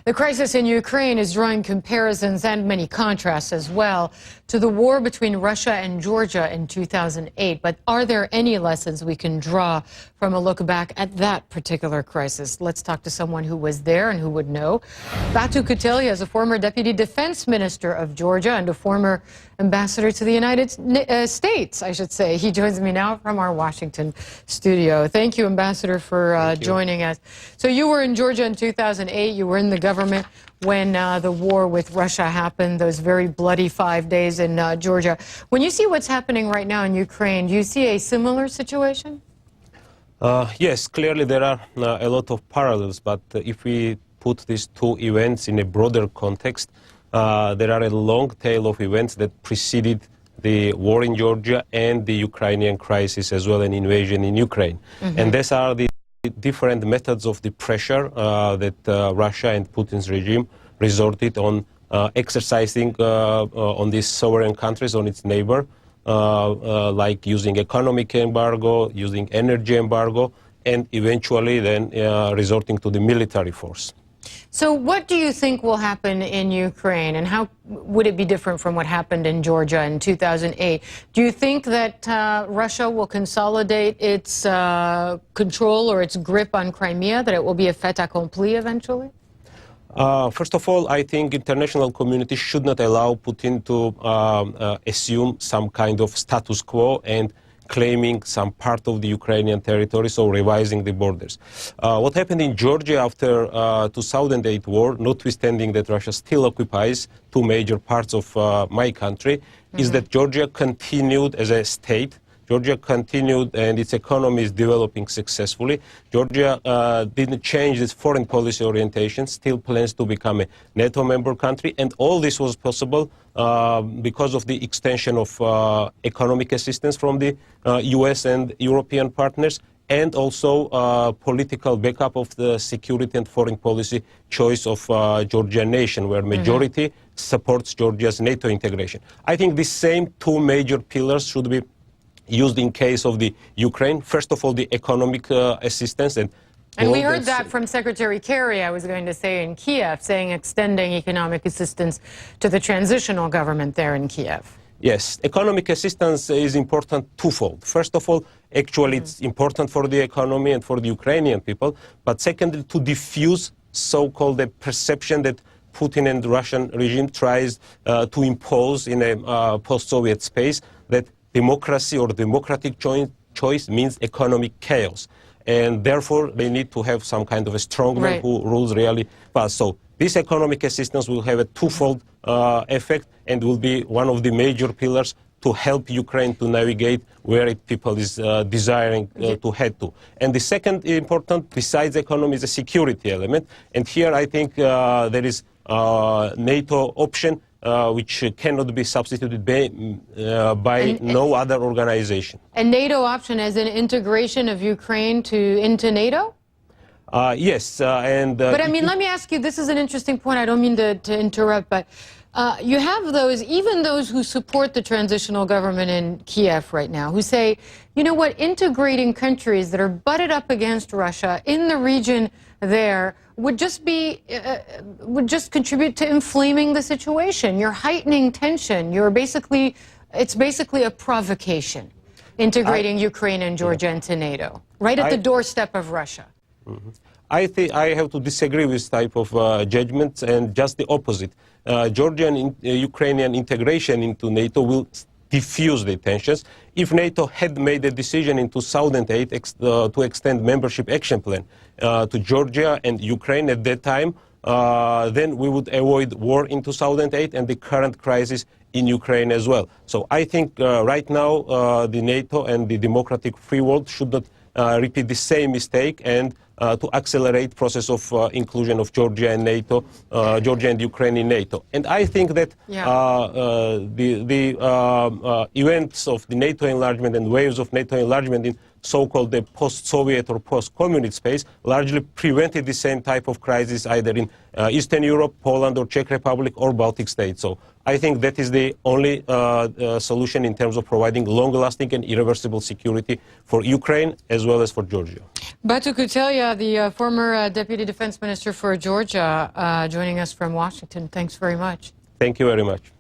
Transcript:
The crisis in Ukraine is drawing comparisons and many contrasts as well to the war between Russia and Georgia in 2008. But are there any lessons we can draw from a look back at that particular crisis? Let's talk to someone who was there and who would know. Batu Kutelia is a former deputy defense minister of Georgia and a former ambassador to the United States, I should say. He joins me now from our Washington studio. Thank you, Ambassador, for joining us. So you were in Georgia in 2008. You were in the government when the war with Russia happened, those very bloody 5 days in Georgia. When you see what's happening right now in Ukraine, do you see a similar situation? Yes, clearly there are a lot of parallels, but if we put these two events in a broader context, there are a long tail of events that preceded the war in Georgia and the Ukrainian crisis as well, an invasion in Ukraine. And these are the different methods of the pressure that Russia and Putin's regime resorted on exercising on these sovereign countries, on its neighbor, like using economic embargo, using energy embargo, and eventually then resorting to the military force. So what do you think will happen in Ukraine, and how would it be different from what happened in Georgia in 2008? Do you think that Russia will consolidate its control or its grip on Crimea, that it will be a fait accompli eventually? First of all, I think international community should not allow Putin to assume some kind of status quo and claiming some part of the Ukrainian territory, so revising the borders. What happened in Georgia after 2008 war, notwithstanding that Russia still occupies two major parts of my country, is that Georgia continued as a state. Georgia continued and its economy is developing successfully. Georgia didn't change its foreign policy orientation, still plans to become a NATO member country, and all this was possible because of the extension of economic assistance from the US and European partners, and also political backup of the security and foreign policy choice of Georgian nation, where majority supports Georgia's NATO integration. I think the same two major pillars should be used in case of the Ukraine. First of all, the economic assistance. And we heard that from Secretary Kerry, I was going to say, in Kiev, saying extending economic assistance to the transitional government there in Kiev. Yes, economic assistance is important twofold. First of all, actually it's important for the economy and for the Ukrainian people, but secondly, to diffuse so-called the perception that Putin and the Russian regime tries to impose in a post-Soviet space, that democracy or democratic choice means economic chaos. And therefore, they need to have some kind of a strongman who rules really fast. So this economic assistance will have a twofold effect and will be one of the major pillars to help Ukraine to navigate where its people is desiring to head to. And the second important, besides economy, is a security element. And here I think there is NATO option, which cannot be substituted by no other organization. A NATO option as an integration of Ukraine into NATO? Yes. But I mean, let me ask you, this is an interesting point. I don't mean to interrupt, but you have those, even those who support the transitional government in Kiev right now, who say, you know what, integrating countries that are butted up against Russia in the region there would just be, would just contribute to inflaming the situation. You're heightening tension. It's basically a provocation, integrating Ukraine and Georgia into NATO, right at the doorstep of Russia. I think I have to disagree with this type of judgments, and just the opposite. Georgian and Ukrainian integration into NATO will diffuse the tensions. If NATO had made a decision in 2008 to extend membership action plan to Georgia and Ukraine at that time, then we would avoid war in 2008 and the current crisis in Ukraine as well. So I think right now the NATO and the democratic free world should not repeat the same mistake and to accelerate the process of inclusion of Georgia and NATO, Georgia and Ukraine in NATO. And I think that the events of the NATO enlargement and waves of NATO enlargement in so-called the post-Soviet or post-communist space, largely prevented the same type of crisis either in Eastern Europe, Poland or Czech Republic or Baltic states. So I think that is the only solution in terms of providing long-lasting and irreversible security for Ukraine as well as for Georgia. Batu Kutelia, the former Deputy Defense Minister for Georgia, joining us from Washington. Thanks very much. Thank you very much.